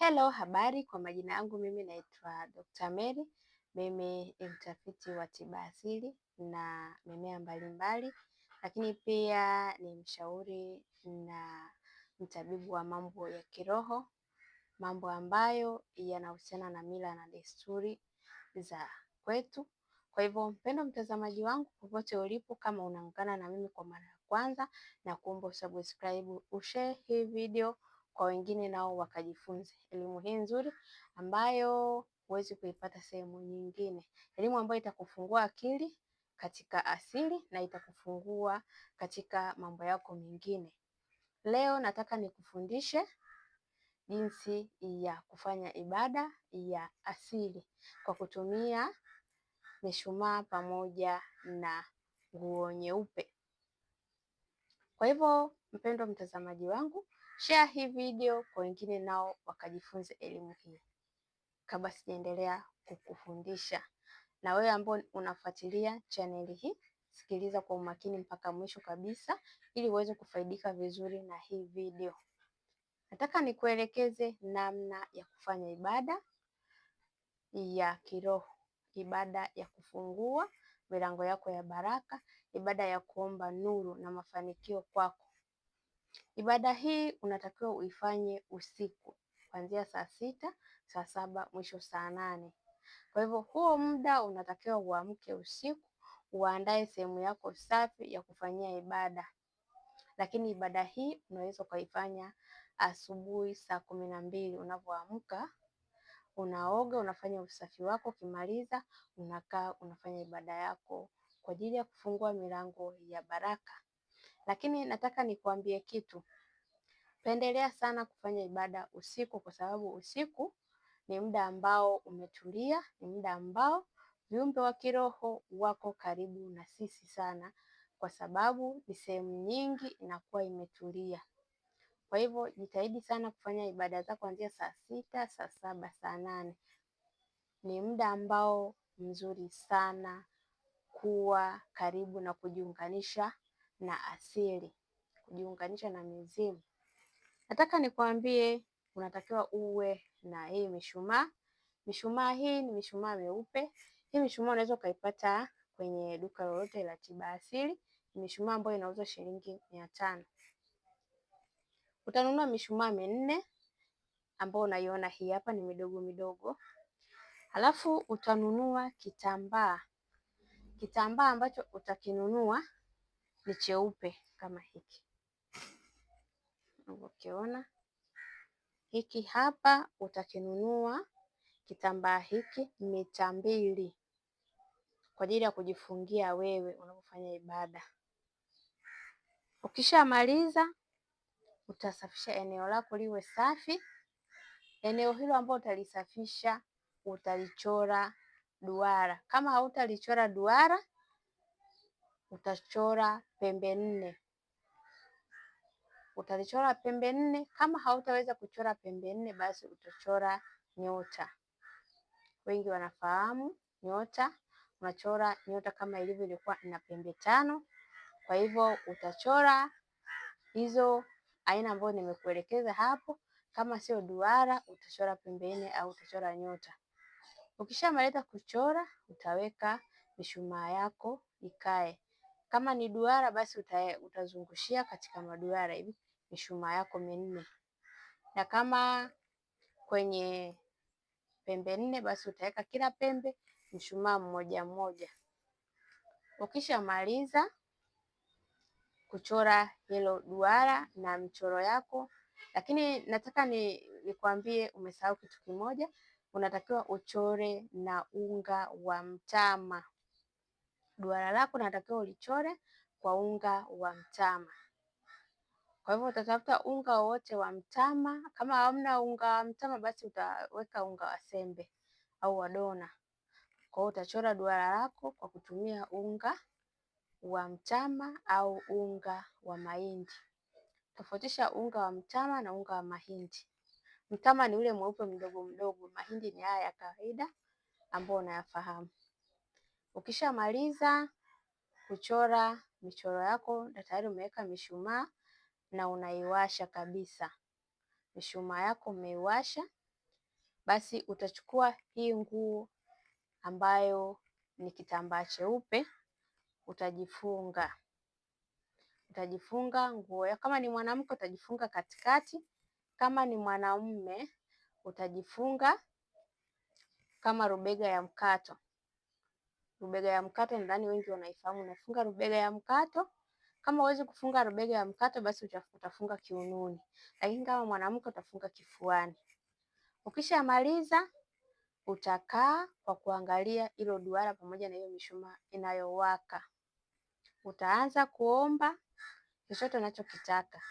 Hello, habari. Kwa majina yangu mimi naitwa Dr. Mary. Mimi ni mtafiti wa tiba asili na mimea mbalimbali, lakini pia ni mshauri na mtabibu wa mambo ya kiroho, mambo ambayo yanahusiana na mila na desturi za kwetu. Kwa hivyo mpendwa mtazamaji wangu, popote ulipo, kama unaungana na mimi kwa mara ya kwanza, na kuomba usubscribe, ushare hii video kwa wengine nao wakajifunze elimu hii nzuri ambayo huwezi kuipata sehemu nyingine, elimu ambayo itakufungua akili katika asili na itakufungua katika mambo yako mengine. Leo nataka nikufundishe jinsi ya kufanya ibada ya asili kwa kutumia mishumaa pamoja na nguo nyeupe. Kwa hivyo mpendwa mtazamaji wangu, share hii video kwa wengine nao wakajifunze elimu hii. Kabla sijaendelea kukufundisha, na wewe ambao unafuatilia channel hii, sikiliza kwa umakini mpaka mwisho kabisa ili uweze kufaidika vizuri na hii video. Nataka nikuelekeze namna ya kufanya ibada ya kiroho, ibada ya kufungua milango yako ya baraka, ibada ya kuomba nuru na mafanikio kwako. Ibada hii unatakiwa uifanye usiku kuanzia saa 6, saa 7, mwisho saa 8. Kwa hivyo huo muda unatakiwa uamke usiku, uandae sehemu yako safi ya kufanyia ibada. Lakini ibada hii unaweza ukaifanya asubuhi saa 12 unapoamka. Unaoga, unafanya usafi wako, ukimaliza unakaa unafanya ibada yako kwa ajili ya kufungua milango ya baraka. Lakini nataka nikuambie kitu. Pendelea sana kufanya ibada usiku, kwa sababu usiku ni muda ambao umetulia, ni muda ambao viumbe wa kiroho wako karibu na sisi sana, kwa sababu ni sehemu nyingi inakuwa imetulia. Kwa hivyo jitahidi sana kufanya ibada zako kuanzia saa 6, saa 7, saa 8. Ni muda ambao mzuri sana kuwa karibu na kujiunganisha na asili, kujiunganisha na mizimu. Nataka nikwambie unatakiwa uwe na hii mishumaa. Mishumaa hii ni mishumaa meupe. Hii mishumaa unaweza ukaipata kwenye duka lolote la tiba asili. Ni mishumaa ambayo inauzwa shilingi 500. Utanunua mishumaa minne ambayo unaiona hii hapa, ni midogo midogo. Halafu utanunua kitambaa. Kitambaa ambacho utakinunua ni cheupe kama hiki. Ukiona hiki hapa, utakinunua kitambaa hiki 200 kwa ajili ya kujifungia wewe unapofanya ibada. Ukishamaliza utasafisha eneo lako liwe safi. Eneo hilo ambalo utalisafisha utalichora duara. Kama hautalichora duara, utachora pembe 4. Utalichora pembe 4. Kama hautaweza kuchora pembe 4, basi utachora nyota. Wengi wanafahamu nyota, unachora nyota kama ilikuwa ina pembe 5. Kwa hivyo utachora hizo aina ambayo nimekuelekeza hapo. Kama sio duara, utachora pembe 4 au utachora nyota. Ukishamaliza kuchora, utaweka mishumaa yako ikae. Kama ni duara, basi utazungushia katika maduara hivi mishumaa yako 4. Na kama kwenye pembe 4, basi utaweka kila pembe mshumaa mmoja mmoja. Ukishamaliza kuchora hilo duara na michoro yako, lakini nataka nikwambie umesahau kitu kimoja. Unatakiwa uchore na unga wa mtama. Duara lako unatakiwa ulichore kwa unga wa mtama. Kwa hivyo utatafuta unga wote wa mtama. Kama hamna unga wa mtama, basi utaweka unga wa sembe au wa dona. Kwa hiyo utachora duara lako kwa kutumia unga wa mtama au unga wa mahindi. Tofautisha unga wa mtama na unga wa mahindi. Mtama ni ule mweupe mdogo mdogo, mahindi ni haya ya kawaida ambao unayafahamu. Ukishamaliza kuchora michoro yako na tayari umeweka mishumaa na unaiwasha kabisa. Mishumaa yako umeiwasha basi utachukua hii nguo ambayo ni kitambaa cheupe, utajifunga nguo. Kama ni mwanamke utajifunga katikati, kama ni mwanaume utajifunga kama rubega ya mkato. Rubega ya mkato nadhani wengi wanaifahamu, unafunga rubega ya mkato. Kama huwezi kufunga rubega ya mkato, basi utafunga kiunoni, lakini kama mwanamke utafunga kifuani. Ukishamaliza utakaa kwa kuangalia hilo duara pamoja na hiyo mishumaa inayowaka. Utaanza kuomba chochote unachokitaka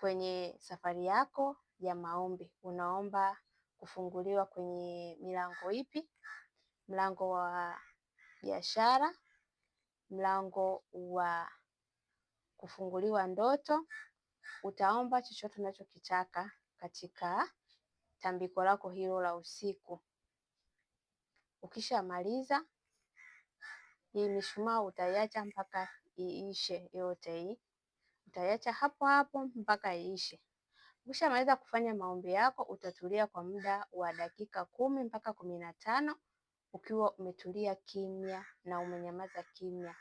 kwenye safari yako ya maombi. Unaomba kufunguliwa kwenye milango ipi? Mlango wa biashara, mlango wa kufunguliwa ndoto. Utaomba chochote unachokitaka katika tambiko lako hilo la usiku. Ukishamaliza, hii mishumaa utaiacha mpaka iishe yote hii. Utaiacha hapo hapo mpaka iishe. Ukishamaliza kufanya maombi yako, utatulia kwa muda wa dakika 10 mpaka 15 ukiwa umetulia kimya na umenyamaza kimya.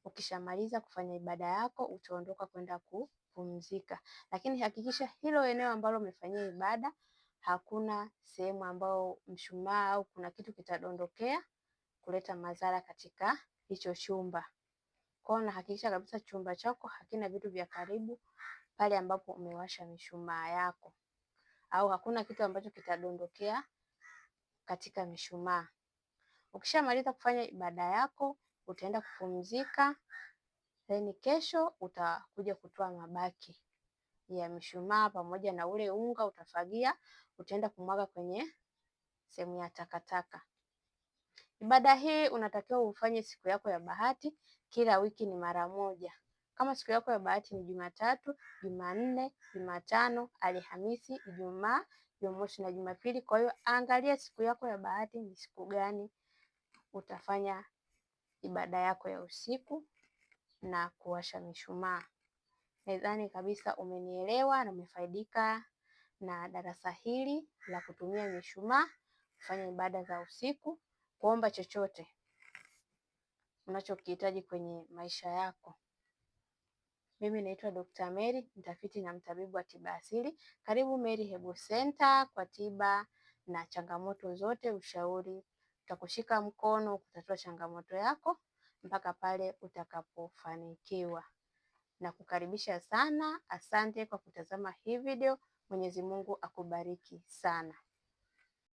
Ukishamaliza kufanya ibada yako, utaondoka kwenda kupumzika. Lakini hakikisha hilo eneo ambalo umefanyia ibada hakuna sehemu ambayo mshumaa au kuna kitu kitadondokea kuleta madhara katika hicho chumba. Kwa hiyo unahakikisha kabisa chumba chako hakina vitu vya karibu pale ambapo umewasha mishumaa yako, au hakuna kitu ambacho kitadondokea katika mishumaa. Ukishamaliza kufanya ibada yako, utaenda kupumzika. Then kesho utakuja kutoa mabaki ya mishumaa pamoja na ule unga utafagia, utaenda kumwaga kwenye sehemu ya takataka. Ibada hii unatakiwa ufanye siku yako ya bahati, kila wiki ni mara moja. Kama siku yako ya bahati ni Jumatatu, Jumanne, Jumatano, Alhamisi, Ijumaa, Jumamosi na Jumapili. Kwa hiyo angalia siku yako ya bahati ni siku gani utafanya ibada yako ya usiku na kuwasha mishumaa. Nadhani kabisa umenielewa na umefaidika na darasa hili la kutumia mishumaa kufanya ibada za usiku, kuomba chochote unachokihitaji kwenye maisha yako. Mimi naitwa Dr. Mary, mtafiti na mtabibu wa tiba asili. Karibu Mary Herbal Center kwa tiba na changamoto zote, ushauri. Tutakushika mkono kutatua changamoto yako mpaka pale utakapofanikiwa. Na kukaribisha sana. Asante kwa kutazama hii video. Mwenyezi Mungu akubariki sana.